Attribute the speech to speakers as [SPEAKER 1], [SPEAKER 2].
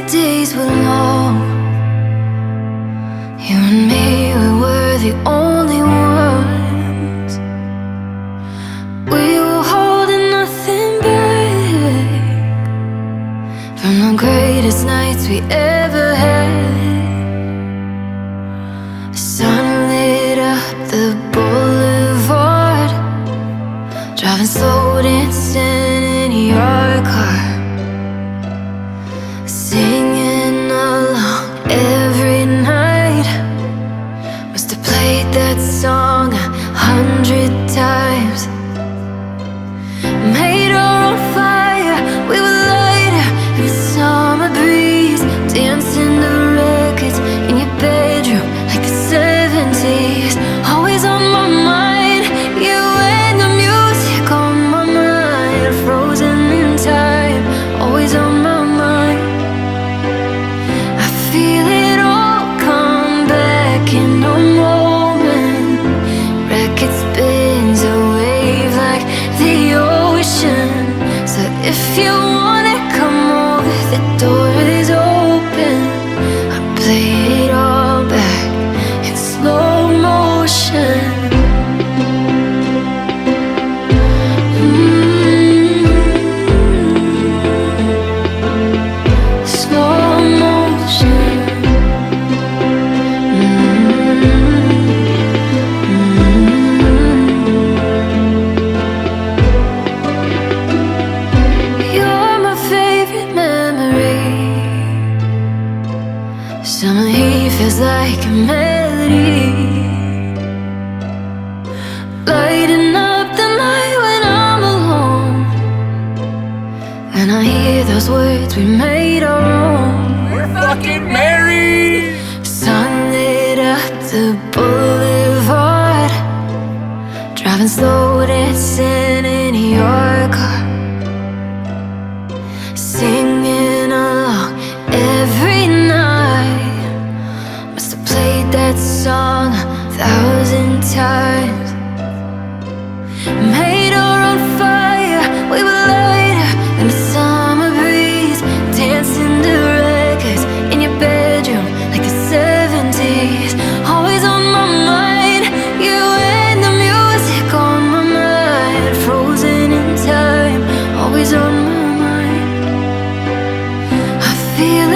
[SPEAKER 1] days were long. You and me, we were the only ones. We were holding nothing back from the greatest nights we ever had. The sun lit up the boulevard, driving slow, dancing in your car, singing along every night. Must have played that song 100 times. Made our own fire, we were lighter in the summer breeze, dancing to records in your bedroom like the 70s. Always on my mind, you and the music on my mind, frozen in time, always on my mind. I feel it all come back in a moment. Record spins a wave like the ocean. So if you wanna come over, the door is open. I play it all back in slow motion. Slow motion. You're my favorite memory. Summer heat feels like a melody, lighting up the night when I'm alone. And I hear those words we made our own.
[SPEAKER 2] We're fucking married!
[SPEAKER 1] Sun lit up the boulevard, driving slow, dancing in your car, singing along every night. Must have played that song 1,000 times. Made our own fire, we were lighter in the summer breeze, dancing to records in your bedroom like the 70s. Always on my mind, you and the music on my mind, frozen in time, always on my mind. I feel